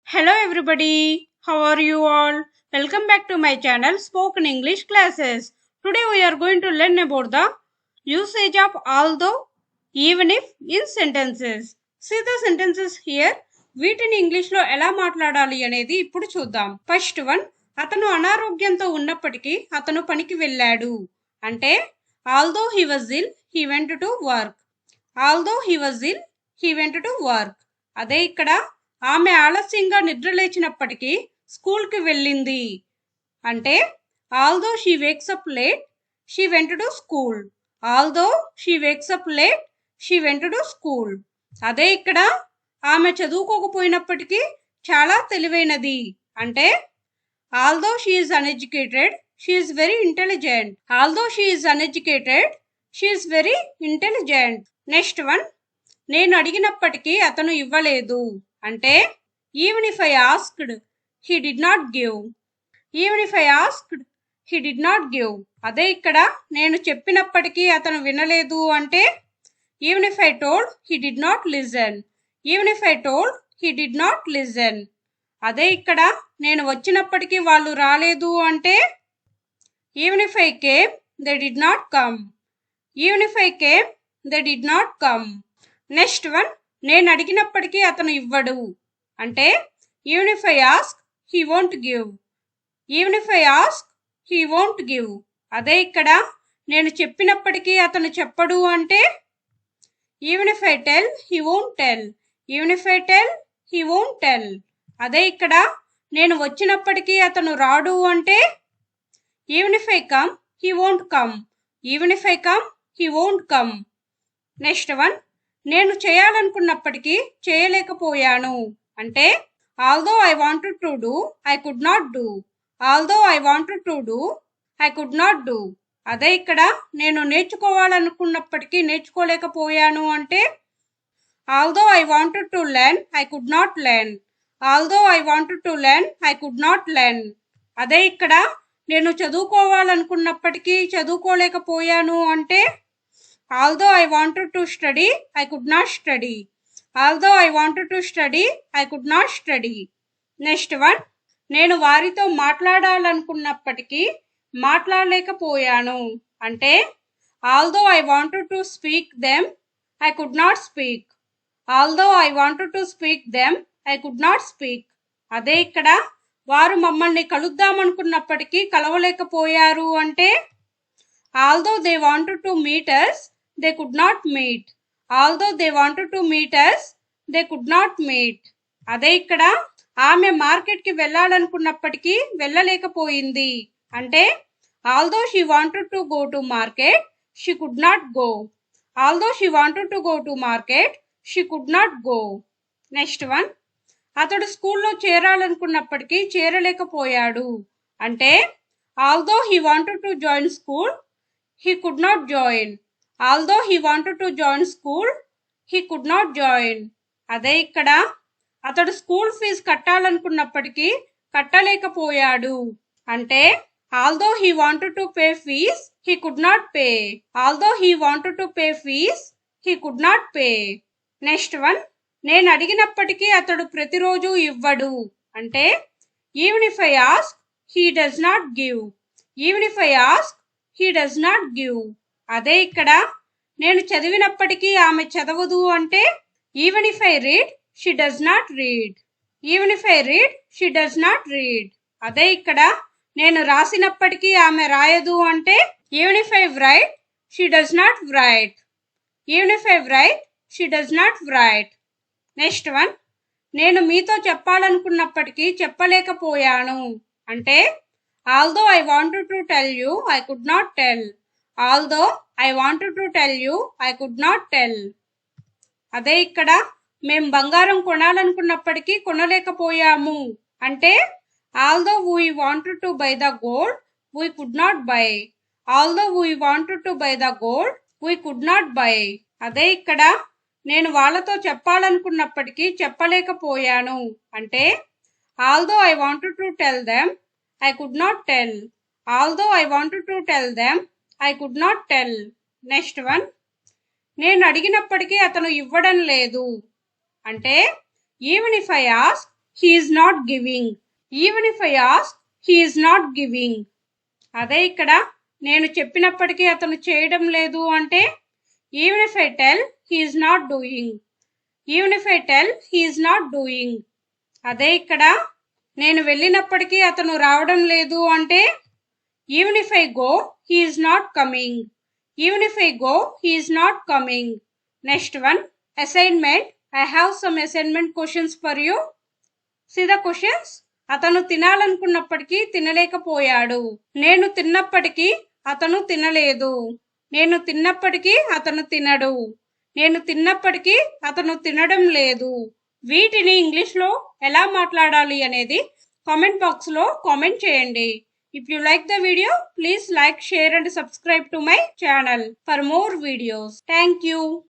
Hello everybody, how are you all? Welcome back to my channel Spoken English Classes. Today we are going to learn about the usage of although, even if in sentences. See the sentences here. వీటిని ఇంగ్లీష్లో ఎలా మాట్లాడాలి అనేది ఇప్పుడు చూద్దాం. First one, అతను అనారోగ్యంతో ఉన్నప్పటికీ అతను పనికి వెళ్ళాడు. అంటే although he was ill, he went to work. although he was ill, he went to work. అదే ఇక్కడ ఆమె ఆలస్యంగా నిద్రలేచినప్పటికీ స్కూల్కి వెళ్ళింది. అంటే although she wakes up late, she went to school. Although she wakes up late, she went to school. అదే ఇక్కడ ఆమె చదువుకోకపోయినప్పటికీ చాలా తెలివైనది. అంటే although she is uneducated, she is very intelligent. Although she is uneducated, she is very intelligent. Next one, నేను అడిగినప్పటికీ అతను ఇవ్వలేదు. అంటే even if I asked, he did not give. Even if I asked, he did not give. అదే ఇక్కడ నేను చెప్పినప్పటికీ అతను వినలేదు. అంటే even if I told, he did not listen. Even if I told, he did not listen. అదే ఇక్కడ నేను వచ్చినప్పటికీ వాళ్ళు రాలేదు. అంటే even if I came, they did not come. Even if I came, they did not come. Next one, నేను అడిగినప్పటికీ అతను ఇవ్వడు. అంటే even if I ask, he won't give. Even if I ask, he won't give. అదే ఇక్కడ నేను చెప్పినప్పటికీ అతను చెప్పడు. అంటే even if I tell, he won't tell. Even if I tell, he won't tell. అదే ఇక్కడ నేను వచ్చినప్పటికీ అతను రాడు. అంటే even if I come, he won't come. Even if I come, he won't come. Next one, నేను చేయాలనుకున్నప్పటికీ చేయలేకపోయాను. అంటే although I wanted to do, I could not do. Although I wanted to do, I could not do. అదే ఇక్కడ నేను నేర్చుకోవాలనుకున్నప్పటికీ నేర్చుకోలేకపోయాను. అంటే although I wanted to learn, I could not learn. Although I wanted to learn, I could not learn. అదే ఇక్కడ నేను చదువుకోవాలనుకున్నప్పటికీ చదువుకోలేకపోయాను. అంటే although I wanted to study, I could not study. Although I wanted to study, I could not study. Next one, నేను వారితో మాట్లాడాలనుకున్నప్పటికీ మాట్లాడలేకపోయాను. అంటే although I wanted to speak them, I could not speak. Although I wanted to speak them, I could not speak. అదే ఇక్కడ వారు మమ్మల్ని కలుద్దామనుకున్నప్పటికీ కలవలేకపోయారు. అంటే although they wanted to meet us, they could not meet. Although they wanted to meet us, they could not meet. అదే ఇక్కడ ఆమె మార్కెట్కి వెళ్ళాలనుకున్నప్పటికీ వెళ్ళలేకపోయింది. అంటే although she wanted to go to market, she could not go. Although she wanted to go to market, she could not go. Next one, అతడు స్కూల్లో చేరాలనుకున్నప్పటికీ చేరలేకపోయాడు. అంటే although he wanted to join school, he could not join. Although he wanted to join school, he could not join. అదే ఇక్కడ అతడు school fee కట్టాలనుకున్నప్పటికీ కట్టలేకపోయాడు. అంటే although he wanted to pay fees, he could not pay. Although he wanted to pay fees, he could not pay. Next one, నేను అడిగినప్పటికీ అతడు ప్రతిరోజు ఇవ్వడు. అంటే even if I ask, he does not give. Even if I ask, he does not give. అదే ఇక్కడ నేను చదివినప్పటికీ ఆమె చదవదు. అంటే even if I read, she does not read. Even if I read, she does not read. అదే ఇక్కడ నేను రాసినప్పటికీ ఆమె రాయదు. అంటే even if I write, she does not write. Even if I write, she does not write. Next one, నేను మీతో చెప్పాలనుకున్నప్పటికీ చెప్పలేకపోయాను. అంటే although I wanted to tell you, I could not tell. Although I wanted to tell you, I could not tell. అదే ఇక్కడ మేము బంగారం కొనాలనుకున్నప్పటికీ కొనలేకపోయాము. అంటే although we wanted to buy the gold, we could not buy. Although we wanted to buy the gold, we could not buy. అదే ఇక్కడ నేను వాళ్ళతో చెప్పాలనుకున్నప్పటికీ చెప్పలేకపోయాను. అంటే although I wanted to tell them, I could not tell. Although I wanted to tell them, I could not tell. Next one, నేను అడిగినప్పటికీ అతను ఇవ్వడం లేదు. అంటే even if I ask, he is not giving. Even if I ask, he is not giving. అదే ఇక్కడ నేను చెప్పినప్పటికీ అతను చేయడం లేదు అంటే even if I tell, he is not doing. Even if I tell, he is not doing. అదే ఇక్కడ నేను వెళ్ళినప్పటికీ అతను రావడం లేదు అంటే even if I go, he is not coming. Even if I go, he is not coming. Next one, assignment. I have some assignment questions for you. See the questions. అతను తినాలనుకున్నప్పటికీ తినలేకపోయాడు. నేను తిన్నప్పటికీ అతను తినలేదు. నేను తిన్నప్పటికీ అతను తినడు. నేను తిన్నప్పటికీ అతను తినడం లేదు. వీటిని ఇంగ్లీష్లో ఎలా మాట్లాడాలి అనేది కామెంట్ బాక్స్లో కామెంట్ చేయండి. If you like the video, please like, share and subscribe to my channel for more videos. Thank you.